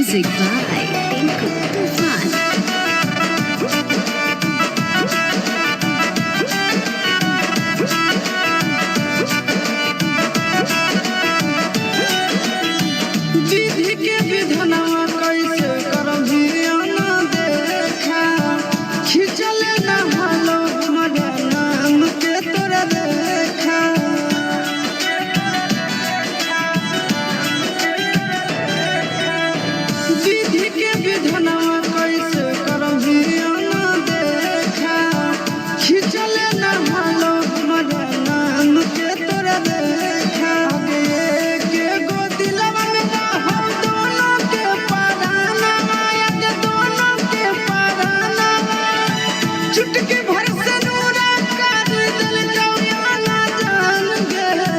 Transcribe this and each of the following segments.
Music by Tinku Tufan. विधि के विधनवा कैसे करभी आना देखा खिंचले न हालो हमारा नाम के तोरा देखा विधि के विधनवा कैसे करभी आना देखा खिंचले न हालो हमारा नाम के तोरा देखा के गो दिलवा में ना हम दोनों के पराना के दोनों के पराना चुटकी भर से नूरा कर दिल जवाना जान गए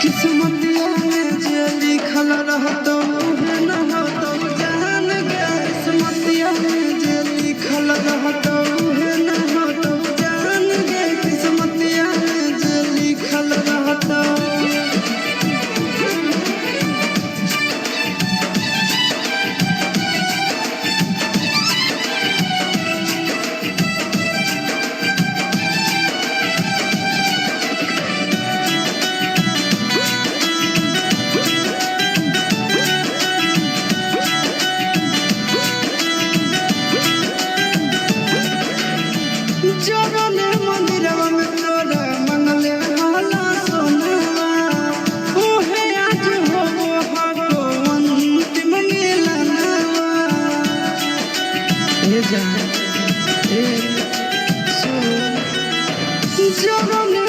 किस्मतिया में जे लिखल रहतो उहे न होतो जान गए किस्मतिया में जे लिखल रहतो उहे न होतो जान गए किस्मतिया में जे लिखल रहतो जगने मंदिरवा में तोरा मंगले वाला सोनवा ओहे आज होबो हको अंतिम मिलनवा ए जान ए सो जगने